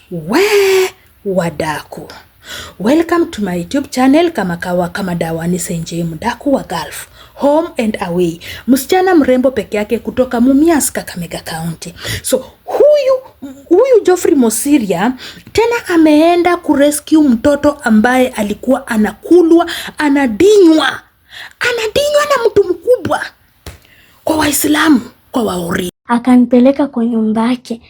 We wadaku, welcome to my YouTube channel kama kawa kama Dawani Senje Mdaku wa Gulf home and away, msichana mrembo peke yake kutoka Mumias, Kakamega County. So huyu Geoffrey Mosiria tena ameenda kurescue mtoto ambaye alikuwa anakulwa, anadinywa na mtu mkubwa kwa Waislamu, kwa Waori. Akanipeleka kwa nyumba yake.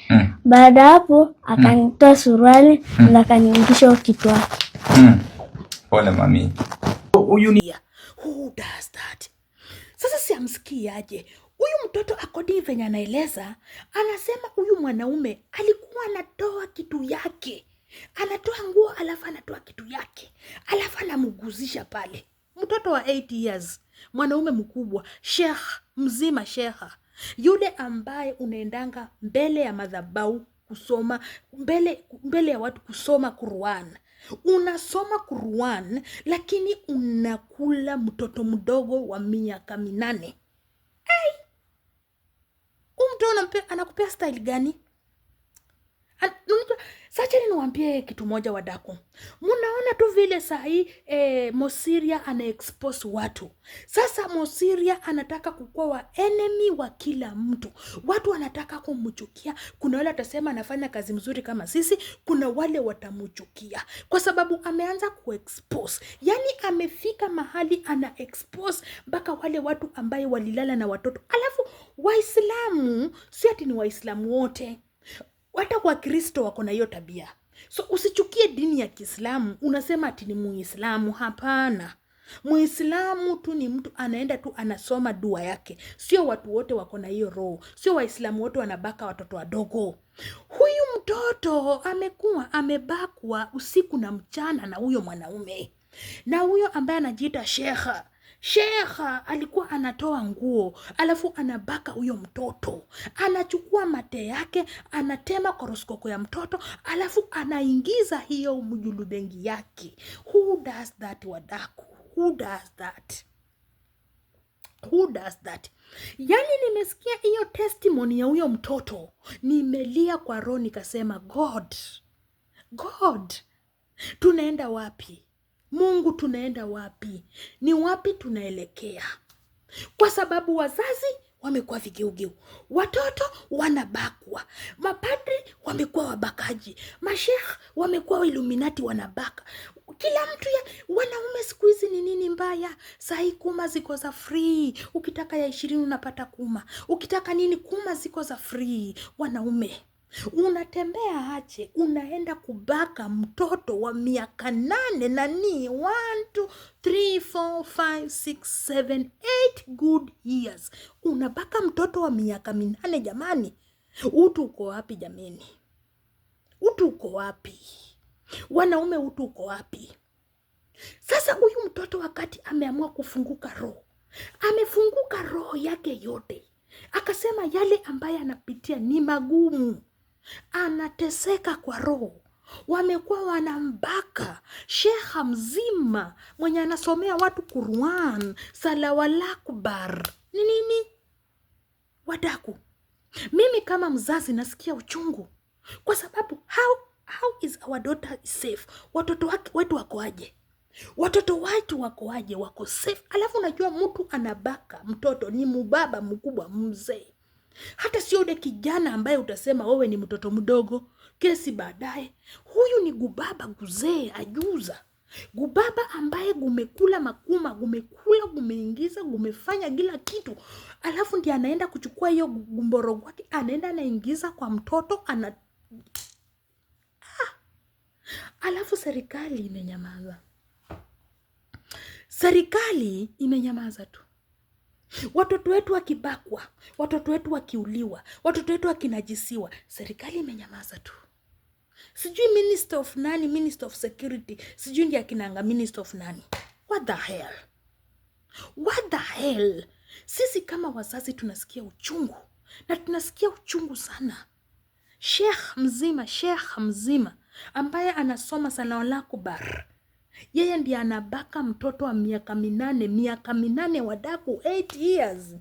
Baada hapo akanitoa suruali na akaniingisha kitu yake. Pole mami. Huyu ni who does that? Sasa siamsikii aje huyu mtoto according venye anaeleza, anasema huyu mwanaume alikuwa anatoa kitu yake, anatoa nguo alafu anatoa kitu yake alafu anamguzisha pale. Mtoto wa 8 years, mwanaume mkubwa, sheikh mzima, sheikha yule ambaye unaendanga mbele ya madhabahu kusoma mbele ya watu kusoma Qur'an. Unasoma Qur'an lakini unakula mtoto mdogo wa miaka 8. Hey! Mtu anakupea style gani? Sacha niwaambie kitu moja wadaku. Munaona tu vile sahi Mosiria ana-expose watu. Sasa Mosiria anataka kukua wa enemy wa kila mtu. Watu wanataka kumchukia. Kuna wale watasema anafanya kazi mzuri kama sisi, kuna wale watamchukia kwa sababu ameanza ku-expose. Yani amefika mahali ana-expose mpaka wale watu ambaye walilala na watoto. Alafu Waislamu, si ati ni Waislamu wote, hata kwa Kristo wako na hiyo tabia. So usichukie dini ya Kiislamu unasema ati ni Muislamu. Hapana. Muislamu tu ni mtu anaenda tu anasoma dua yake. Sio watu wote wako na hiyo roho. Sio Waislamu wote wanabaka watoto wadogo. Huyu mtoto amekuwa amebakwa usiku na mchana na huyo mwanaume. Na huyo ambaye anajiita Shekha alikuwa anatoa nguo, alafu anabaka huyo mtoto. Anachukua mate yake, anatema koroskoko ya mtoto, alafu anaingiza hiyo mjulubengi yake. Who does that wadaku? Who does that? Who does that? Yani nimesikia hiyo testimony ya huyo mtoto, nimelia kwa roho nikasema God, tunaenda wapi? Mungu, tunaenda wapi? Ni wapi tunaelekea? Kwa sababu wazazi wamekuwa vigeugeu, watoto wanabakwa, mapadri wamekuwa wabakaji, mashekh wamekuwa Illuminati wanabaka. Kila mtu wanaume siku hizi ni nini mbaya? Sahi kuma ziko za free. Ukitaka ya 20 unapata kuma. Ukitaka nini kuma ziko za free. Wanaume, unatembea aje unaenda kubaka mtoto wa miaka 8 na ni 1 2 3 4 5 6 7 8 good years. Unabaka mtoto wa miaka 8 jamani. Utu uko wapi jameni? Utu uko wapi? Wanaume, utu uko wapi? Sasa huyu mtoto wakati ameamua kufunguka roho, amefunguka roho yake yote, akasema yale ambaye anapitia ni magumu, anateseka kwa roho. Wamekuwa wanambaka shekha mzima mwenye anasomea watu Qur'an, salawal akbar. Ni nini wadaku? Mimi kama mzazi nasikia uchungu kwa sababu how is our daughter safe? Watoto wetu wako aje? Watoto wetu wako aje? Wako safe? Alafu unajua mtu anabaka mtoto ni mubaba mkubwa, mzee. Hata sio ule kijana ambaye utasema wewe ni mtoto mdogo kesi baadaye. Huyu ni gubaba guzee ajuza. Gubaba ambaye gumekula makuma, gumeingiza, gumefanya kila kitu. Alafu ndiye anaenda kuchukua hiyo gumboro wake, anaenda anaingiza kwa mtoto, alafu serikali imenyamaza. Serikali imenyamaza tu. Watoto wetu wakibakwa, watoto wetu wakiuliwa, watoto wetu wakinajisiwa, serikali imenyamaza tu. Sijui minister of nani, minister of security, sijui ndiye akinanga minister of nani. What the hell? What the hell? Sisi kama wazazi tunasikia uchungu, na tunasikia uchungu sana. Sheikh mzima ambaye anasoma salawal akbar, yeye ndiye anabaka mtoto wa miaka 8 wadaku, 8 years.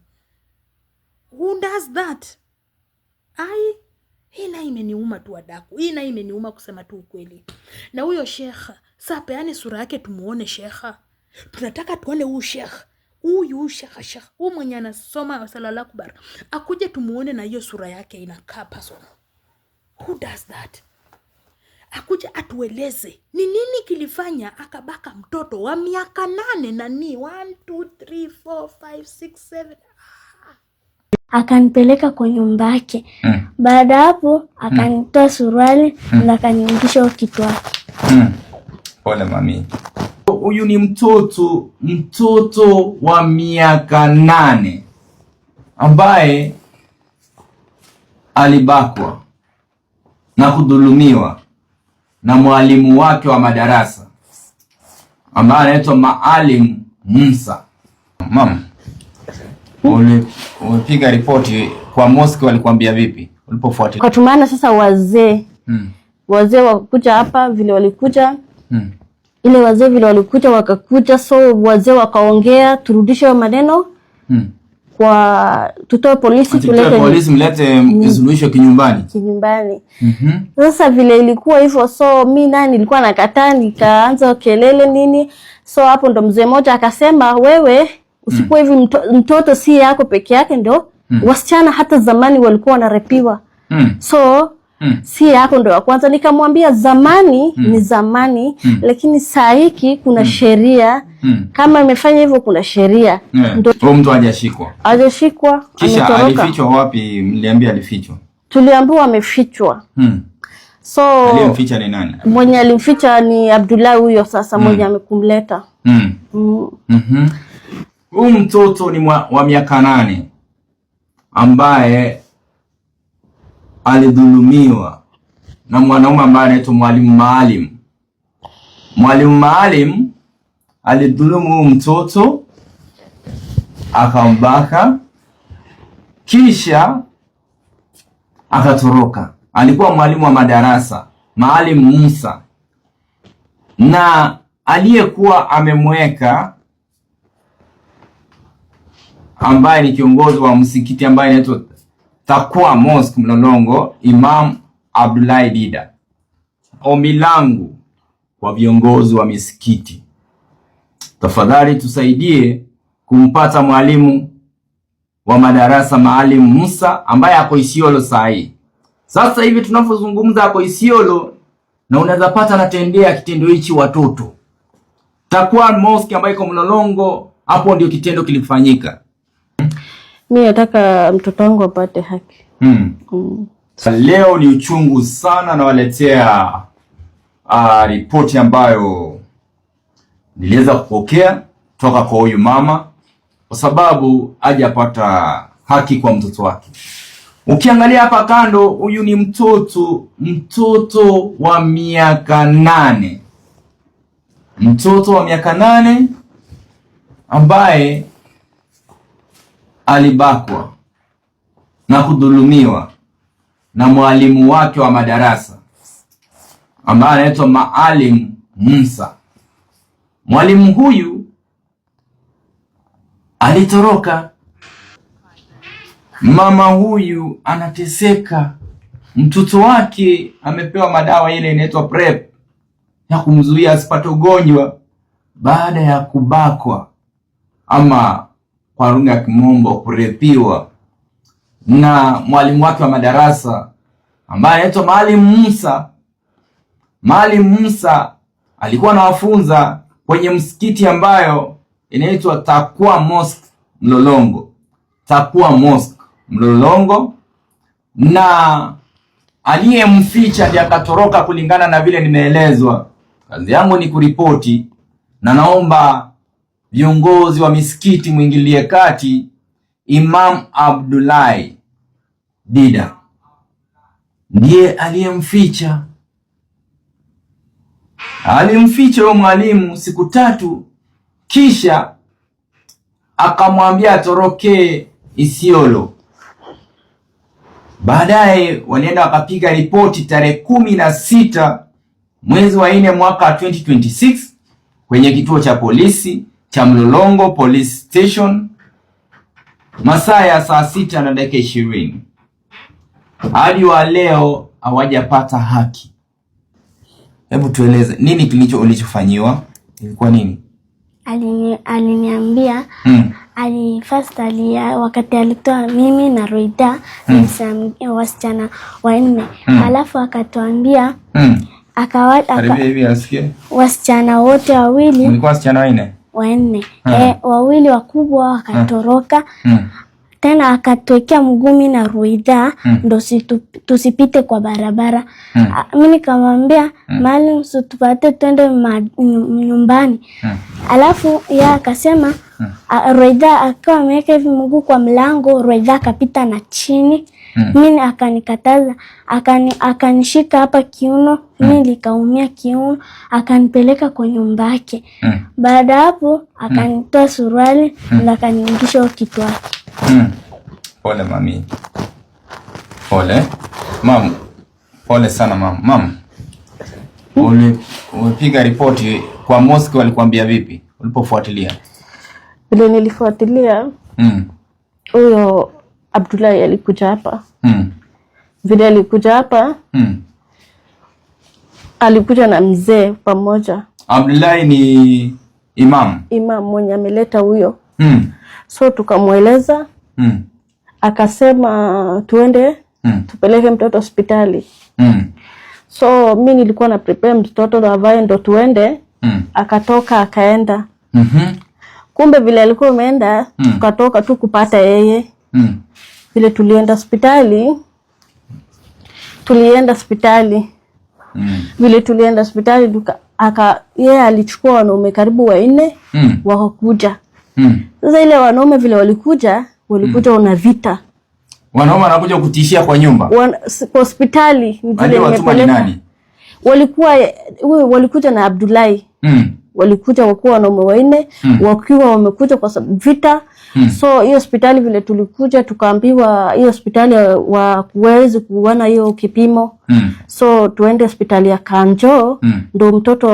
Who does that? Hii na imeniuma tu wadaku. Hii na imeniuma kusema tu ukweli. Na huyo shekha, sasa peane sura yake tumuone shekha. Tunataka tuone huyu shekha. Huyu shekha. Huyu mwenye anasoma Sallallahu Akbar. Akuje tumuone na hiyo sura yake inakaa person. Who does that? Akuja atueleze ni nini kilifanya akabaka mtoto wa miaka 8 na ni 1, 2, 3, 4, 5, 6, 7. Akanipeleka kwa nyumba yake. Baada hapo akanitoa suruali na akaniingisha kichwa. Pole mami. Huyu ni mtoto wa miaka 8 ambaye alibakwa na kudhulumiwa na mwalimu wake wa madarasa ambaye anaitwa Maalim Musa. Mama, ulipiga ripoti kwa mosque, walikwambia vipi ulipofuatilia? Kwa tumana sasa wazee wakuja hapa vile walikuja. Ile wazee vile walikuja wakakuja, so wazee wakaongea turudishe maneno. Kwa tutoe polisi, tulete polisi, mlete suluhisho kinyumbani. Sasa vile ilikuwa hivyo, so mimi nani nilikuwa nakataa, nikaanza kelele nini. So hapo ndo mzee mmoja akasema, wewe usikuwa hivi, mtoto si yako peke yake, ndo wasichana hata zamani walikuwa wanarepiwa. So si yako ndo wa kwanza. Nikamwambia zamani ni zamani, lakini saa hiki kuna sheria. Kama imefanya hivyo kuna sheria. Ndio mtu hajashikwa. Kisha alifichwa wapi? Mliambia alifichwa? Tuliambiwa amefichwa. So aliyemficha ni nani? Mwenye alimficha ni Abdullah huyo sasa mwenye amekumleta. Huyu mtoto ni wa miaka 8 ambaye alidhulumiwa na mwanaume ambaye anaitwa Mwalimu Maalim. Mwalimu Maalim alidhulumu mtoto, akambaka, kisha akatoroka. Alikuwa mwalimu wa madarasa, Maalim Musa, na aliyekuwa amemweka ambaye ni kiongozi wa msikiti ambaye anaitwa Taqwa Mosque Mlolongo, Imam Abdullahi Dida. Ombi langu kwa viongozi wa misikiti, tafadhali tusaidie kumpata mwalimu wa madarasa Maalim Musa ambaye ako Isiolo sahi. Sasa hivi tunapozungumza ako Isiolo, na unaweza pata anatendea kitendo hichi watoto. Taqwa Mosque ambayo iko Mlolongo, hapo ndio kitendo kilifanyika. Mimi nataka mtoto wangu apate haki. Leo ni uchungu sana, nawaletea ripoti ambayo niliweza kupokea toka kwa huyu mama, kwa sababu hajapata haki kwa mtoto wake. Ukiangalia hapa kando, huyu ni mtoto wa miaka 8. Mtoto wa miaka 8 ambaye alibakwa na kudhulumiwa na mwalimu wake wa madarasa ambaye anaitwa Maalim Musa. Mwalimu huyu alitoroka. Mama huyu anateseka. Mtoto wake amepewa madawa ile inaitwa PrEP ya kumzuia asipate ugonjwa baada ya kubakwa, ama kwa lugha ya kimombo kurepiwa, na mwalimu wake wa madarasa ambaye anaitwa Maalim Musa. Maalim Musa alikuwa anawafunza kwenye msikiti ambayo inaitwa Taqwa Mosque Mlolongo. Taqwa Mosque Mlolongo, na aliyemficha ndiye akatoroka kulingana na vile nimeelezwa. Kazi yangu ni kuripoti, na naomba viongozi wa misikiti muingilie kati. Imam Abdullahi Dida ndiye aliyemficha. Alimficha huyo mwalimu siku 3, kisha akamwambia atoroke Isiolo. Baadaye walienda wakapiga ripoti tarehe 16 mwezi wa 4 mwaka 2026 kwenye kituo cha polisi cha Mlolongo Police Station masaa ya saa 6:20. hadi wa leo hawajapata haki. Hebu tueleze nini ulichofanyiwa? Ilikuwa nini? Aliniambia first wakati alitoa mimi na Roida wasichana 4, alafu akatuambia wasichana wote wawili. Mlikuwa wasichana 4? Wawili wakubwa wakatoroka. Tena akatuwekea mguu na Ruida ndo tusipite kwa barabara. Mimi nikamwambia mahali usitupate twende nyumbani. Alafu ya akasema Ruida akawa ameweka hivi mguu kwa mlango, Ruida akapita na chini. Mimi akanikataza, akanishika hapa kiuno, mimi nikaumia kiuno, akanipeleka kwa nyumba yake. Baada hapo akanitoa suruali na akaniingisha kichwa. Pole mami. Pole. Mama. Pole sana mama. Mama. Ulipiga ripoti kwa mosque, walikwambia vipi ulipofuatilia? Vile nilifuatilia, huyo Abdullahi alikuja hapa. Vile alikuja hapa, alikuja na mzee pamoja. Abdullahi ni imam mwenye ameleta huyo. So tukamweleza, akasema tuende tupeleke mtoto hospitali. So mimi nilikuwa na prepare mtoto na avae ndo tuende. Akatoka akaenda. Kumbe vile alikuwa ameenda, tukatoka tu kupata yeye. Vile tulienda hospitali. Vile tulienda hospitali yeye alichukua wanaume karibu 4 wakakuja. Sasa ile wanaume vile walikuja una vita. Wanaume wanakuja kutishia kwa nyumba. Kwa hospitali vile nimepeleka. Walikuja na Abdullahi. Walikuja wakuwa wanaume 4 wakiwa wamekuja kwa sababu vita. So hiyo hospitali vile tulikuja tukaambiwa hiyo hospitali wakuwezi kuona hiyo kipimo. So tuende hospitali ya Kanjo ndo mtoto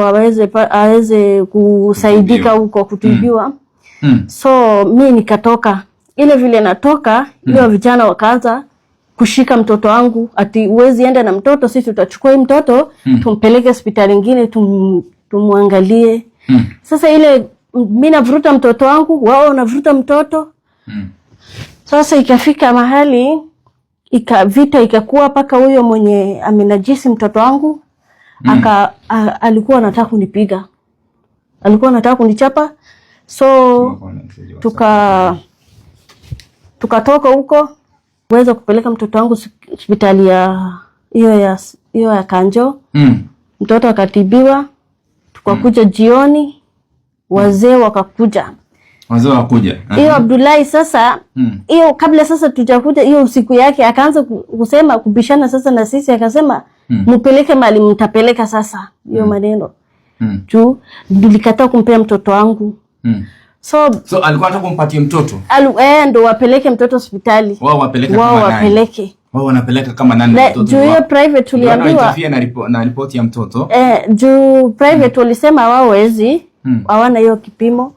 aweze kusaidika huko kutibiwa. So mimi nikatoka. Ile vile natoka, hiyo vijana wakaanza kushika mtoto wangu, ati uwezi enda na mtoto, sisi tutachukua hii mtoto tumpeleke hospitali nyingine tumuangalie. Sasa ile mimi navuruta mtoto wangu, wao wanavuruta mtoto. Sasa ikafika mahali vita ikakuwa paka huyo mwenye amenajisi mtoto wangu alikuwa anataka kunipiga. Alikuwa anataka kunichapa. So tukatoka huko kuweza kupeleka mtoto wangu hospitali ya hiyo ya Kanjo. Mtoto akatibiwa. Tukakuja jioni, wazee wakakuja. Hiyo Abdullahi sasa, hiyo kabla sasa tujakuja hiyo usiku yake akaanza kusema kubishana sasa na sisi, akasema mpeleke mali mtapeleka sasa hiyo maneno. Juu nilikataa kumpea mtoto wangu. So alikuwa anataka kumpatia mtoto. Ndo wapeleke mtoto hospitali. Wao wanapeleka kama nani mtoto? Juu hiyo private tuliambiwa na ripoti ya mtoto. Juu private walisema wao wezi hawana hiyo kipimo.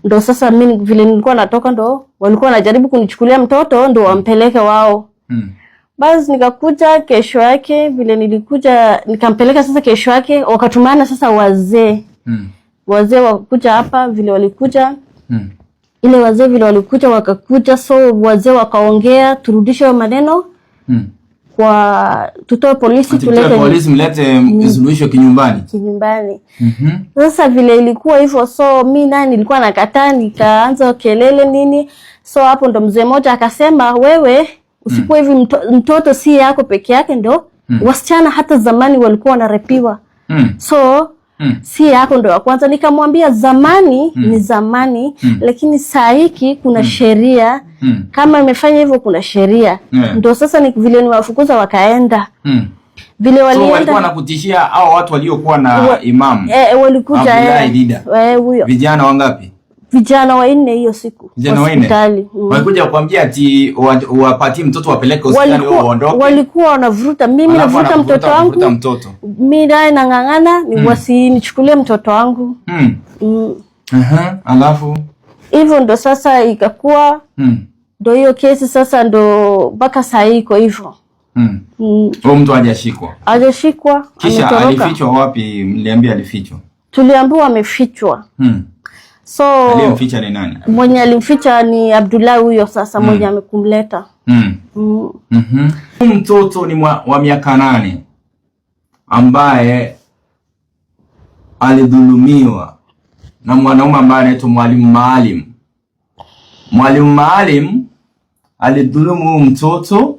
Ndo sasa mimi vile nilikuwa natoka ndo walikuwa wanajaribu kunichukulia mtoto ndo wampeleke wao. Basi nikakuja kesho yake, vile nilikuja nikampeleka sasa kesho yake wakatumana sasa wazee. Wazee wakuja hapa vile walikuja. Ile wazee vile walikuja wakakuja, so wazee wakaongea turudishe maneno kwa tutoe polisi, tulete polisi, mlete suluhisho kinyumbani. Sasa vile ilikuwa hivyo, so mimi nani nilikuwa nakataa, nikaanza kelele nini. So hapo ndo mzee mmoja akasema, wewe usikuwa hivi, mtoto si yako peke yake, ndo wasichana hata zamani walikuwa wanarepiwa. So si yako ndo wa kwanza. Nikamwambia zamani ni zamani, lakini saa hiki kuna sheria. Kama imefanya hivyo kuna sheria. Ndo sasa ni vile niwafukuza wakaenda. Vile walienda. So walikuwa nakutishia hao watu waliokuwa na imam. Walikuja huyo. Vijana wangapi? Vijana 4 hiyo siku. Vijana 4. Walikuja kuambia ati wapatie mtoto wapeleke hospitali au waondoke. Walikuwa wanavuruta. Mimi navuruta mtoto wangu. Mimi naye nangangana ni wasinichukulie mtoto wangu. Alafu hivyo ndo sasa ikakuwa ndo hiyo kesi sasa ndo mpaka saa hii iko hivyo. Huyo mtu hajashikwa. Hajashikwa, Kisha ametoroka. alifichwa wapi? Mliambia alifichwa. Tuliambiwa amefichwa. So aliyemficha ni nani? Mwenye alimficha ni Abdullahi huyo sasa mwenye amekumleta. Mtoto ni wa miaka 8 ambaye alidhulumiwa na mwanaume ambaye anaitwa Mwalimu Maalim. Mwalimu Maalim alidhulumu mtoto,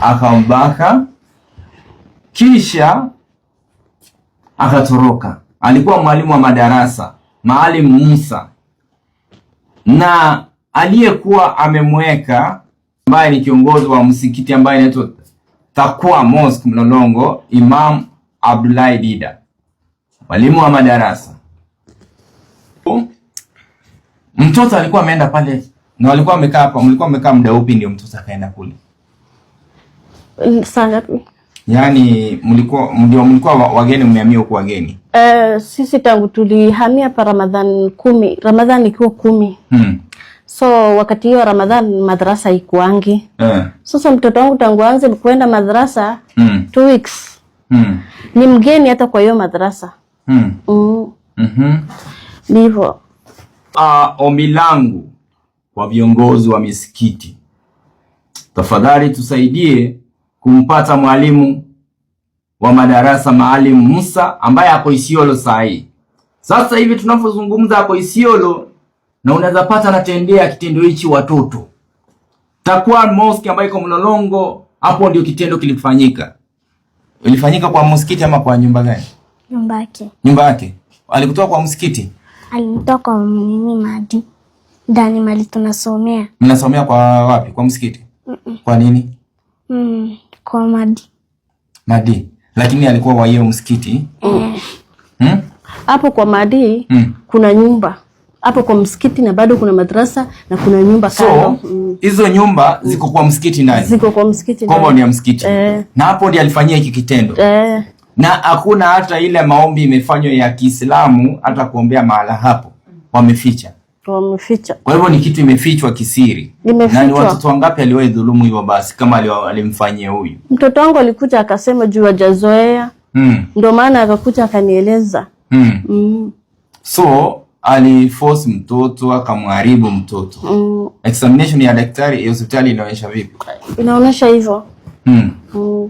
akambaka, kisha akatoroka. Alikuwa mwalimu wa madarasa, Maalim Musa, na aliyekuwa amemweka ambaye ni kiongozi wa msikiti ambaye inaitwa Taqwa Mosque Mlolongo, Imam Abdullahi Dida, mwalimu wa madarasa. Mtoto alikuwa ameenda pale na walikuwa wamekaa hapa. Mlikuwa mmekaa muda upi ndio mtoto akaenda kule? Sana. Yaani mlikuwa wageni, mmehamia huko wageni? Sisi tangu tulihamia pa Ramadhan ikiwa 10. So wakati hiyo Ramadhan madrasa ikuangi. Sasa mtoto wangu tangu anze kuenda madrasa 2 weeks. Ni mgeni hata kwa hiyo madrasa. Ndivyo. Ombi langu kwa viongozi wa misikiti, tafadhali tusaidie kumpata mwalimu wa madarasa Maalim Musa ambaye ako Isiolo sahi. Sasa hivi tunapozungumza ako Isiolo, na unaweza pata anatendea kitendo hichi watoto. Taqwa Mosque ambayo iko Mlolongo, hapo ndio kitendo kilifanyika. Ilifanyika kwa msikiti ama kwa nyumba gani? Nyumba yake. Nyumba yake. Alikutoa kwa msikiti? Alimtoa kwa Madi. Ndani mali tunasomea. Mnasomea kwa wapi? Kwa msikiti? Kwa nini? Kwa Madi. Madi. Lakini alikuwa wa hiyo msikiti? Hapo kwa Madi kuna nyumba. Hapo kwa msikiti na bado kuna madrasa na kuna nyumba kando. Hizo nyumba ziko kwa msikiti ndani? Ziko kwa msikiti ndani. Compound ya msikiti. Na hapo ndiye alifanyia hiki kitendo. Na hakuna hata ile maombi imefanywa ya Kiislamu hata kuombea mahala hapo. Wameficha. Kwa hivyo ni kitu imefichwa kisiri. Na ni watoto wangapi aliwahi dhulumu hiyo basi kama alimfanyia huyu? Mtoto wangu alikuja akasema juu hajazoea. Ndio maana akakuja akanieleza. So aliforce mtoto, akamharibu mtoto. Examination ya daktari ya hospitali inaonyesha vipi? Inaonyesha hivyo.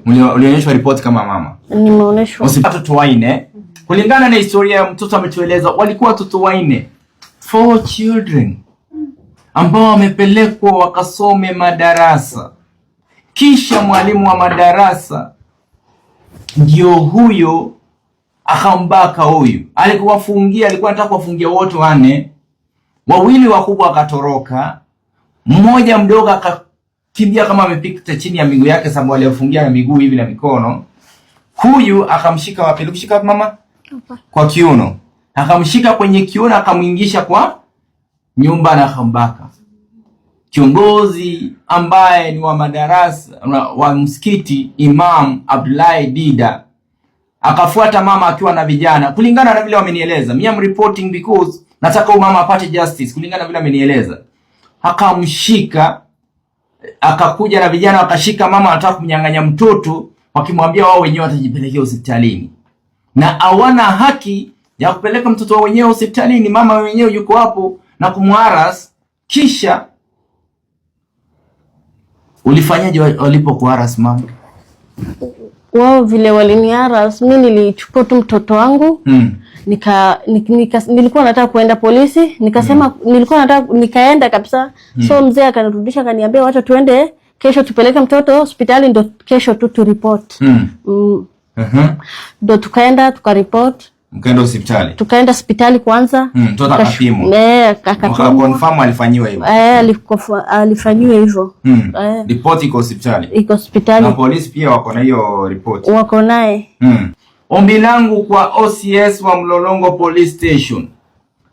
Ulionyeshwa ripoti kama mama? Nimeonyeshwa. Watoto 4 kulingana na historia ya mtoto ametueleza, walikuwa watoto 4, 4 children ambao wamepelekwa wakasome madarasa. Kisha mwalimu wa madarasa ndio huyo akambaka huyu. Alikuwa anataka kuwafungia wote 4. 2 wakubwa akatoroka. Mmoja mdogo akakimbia kama amepita chini ya miguu yake sababu aliyofungia na miguu hivi na mikono. Huyu akamshika wapi? Alikushika mama? Kwa kiuno. Akamshika kwenye kiuno akamuingisha kwa nyumba na akambaka. Kiongozi ambaye ni wa madarasa wa msikiti Imam Abdullahi Dida akafuata mama akiwa na vijana kulingana na vile wamenieleza. Me am reporting because nataka mama apate justice kulingana na vile amenieleza. Akamshika, akakuja na vijana wakashika mama, anataka kumnyang'anya mtoto, wakimwambia wao wenyewe watajipelekea hospitalini. Na hawana haki ya kupeleka mtoto wao wenyewe hospitalini. Mama wenyewe yuko hapo na kumharas. Kisha ulifanyaje walipokuharas mama? Wao vile waliniharas, mimi nilichukua tu mtoto wangu. Nilikuwa nataka kuenda polisi, nikasema nilikuwa nataka nikaenda kabisa. So mzee akanirudisha akaniambia wacha tuende kesho tupeleke mtoto hospitali ndo kesho tu report. Ndo tukaenda tukareport. Mkaenda hospitali? Tukaenda hospitali kwanza. Mtoto akapimwa. Confirm alifanyiwa hivyo. Alifanyiwa hivyo. Report iko hospitali. Iko hospitali. Na polisi pia wako na hiyo report. Wako naye. Ombi langu kwa OCS wa Mlolongo Police Station,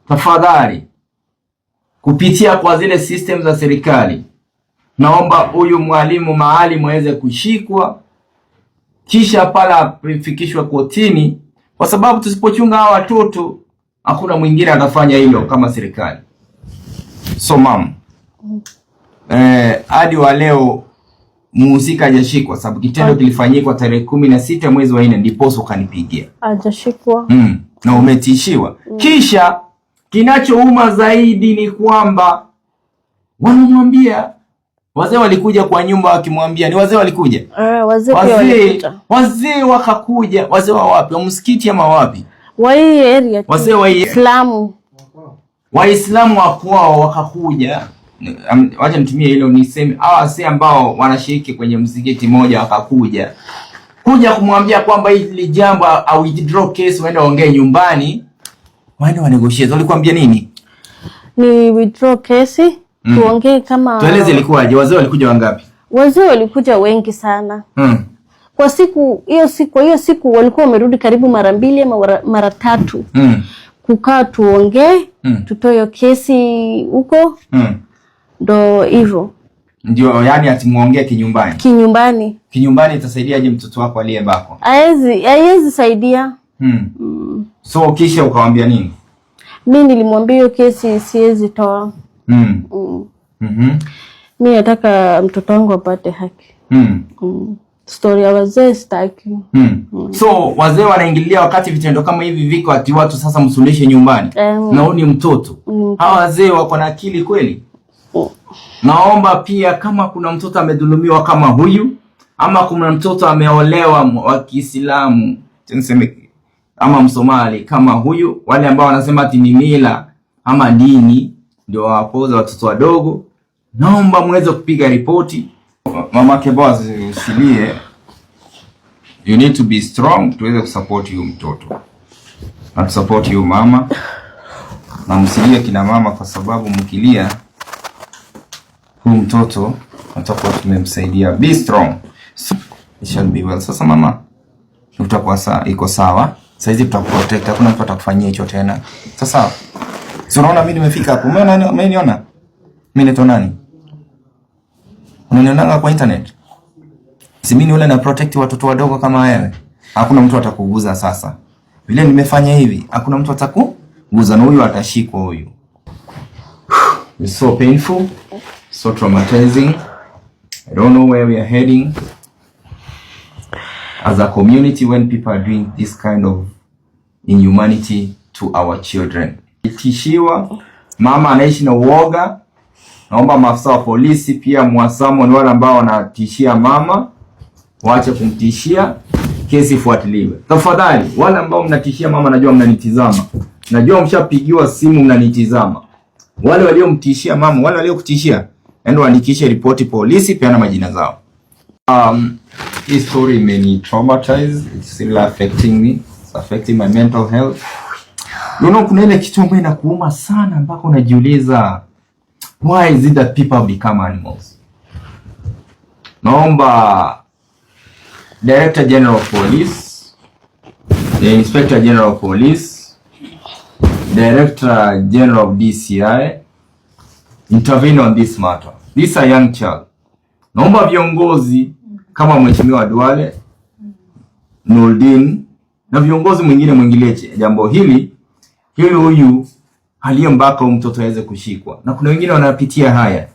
tafadhali kupitia kwa zile system za serikali, naomba huyu mwalimu Maalim aweze kushikwa kisha pala afikishwe kotini, kwa sababu tusipochunga hawa watoto hakuna mwingine atafanya hilo kama serikali. So mom, hadi wa leo muhusika hajashikwa, sababu kitendo kilifanyika tarehe 16 mwezi wa 4, ndipo ukanipigia. Hajashikwa. Na umetishiwa. Kisha kinachouma zaidi ni kwamba wanamwambia wazee walikuja kwa nyumba wakimwambia, ni wazee walikuja? Wazee pia walikuja. Wazee wakakuja. Wazee wa wapi? Wa msikiti ama wapi? Wa hii area. Wazee wa Islamu. Waislamu wa kwao wakakuja. Wacha nitumie hilo niseme, wazee ambao wanashiriki kwenye msikiti moja wakakuja kuja kumwambia kwamba hili jambo au withdraw case, waende waongee nyumbani, waende wa negotiate. Walikwambia nini? Ni withdraw case, tuongee kama. Tueleze ilikuwaje? Wazee walikuja wangapi? Wazee walikuja wengi sana. Kwa hiyo siku walikuwa wamerudi karibu mara 2 ama mara 3. Kukaa tuongee, tutoe kesi huko. Ndo hivyo. Ndio, yani atimuongea kinyumbani. Kinyumbani itasaidiaje mtoto wako aliyebakwa? Haiwezi saidia. So kisha ukawaambia nini? Mimi nilimwambia hiyo kesi siwezi toa. Mimi nataka mtoto wangu apate haki. Story ya wazee sitaki. So wazee wanaingilia wakati vitendo kama hivi viko, ati watu sasa msuluhishe nyumbani. Na huyu ni mtoto. Hawa wazee wako na akili kweli? Naomba pia kama kuna mtoto amedhulumiwa kama huyu, ama kuna mtoto ameolewa wa Kiislamu, tuseme ama Msomali kama huyu, wale ambao wanasema ati ni mila ama dini ndio wapoza watoto wadogo, naomba muweze kupiga ripoti. Mamake boss, usilie. You need to be strong tuweze kusupport you mtoto. Na support you mama. Na msilie kina mama, kwa sababu mkilia huyu mtoto atakuwa tumemsaidia. Be strong. So, it shall be well. Sasa mama, utakuwa iko sawa. Sasa hizi tutakuprotect. Hakuna mtu atakufanyia hicho tena. Sasa si unaona mimi nimefika hapo. Umeniona? Mimi ni nani? Unanionanga kwa internet? Si mimi ule na protect watoto wadogo kama wewe. Hakuna mtu atakuguza sasa. Vile nimefanya hivi, hakuna mtu atakuguza, na huyu atashikwa huyu. It's so painful, so traumatizing. I don't know where we are heading as a community when people are doing this kind of inhumanity to our children. Itishiwa, mama anaishi na uoga. Naomba maafisa wa polisi pia mwasamu ni wale ambao wanatishia mama, waache kumtishia, kesi ifuatiliwe. Tafadhali, wale ambao mnatishia mama, najua mnanitizama. Najua mshapigiwa simu mnanitizama. Wale waliomtishia mama, wale waliokutishia, endo andikishe ripoti polisi, peana majina zao. This story many traumatized. It's still affecting me. It's affecting my mental health. Kuna ile kitu ambayo inakuuma sana mpaka unajiuliza, why is it that people become animals? Naomba Director General of Police, the Inspector General of Police, Director General of DCI intervene on this matter. This is a young child. Naomba viongozi kama Mheshimiwa Duale, Nurdin na viongozi mwingine mwingileche jambo hili huyu aliyembaka mtoto aweze kushikwa. Na kuna wengine wanapitia haya.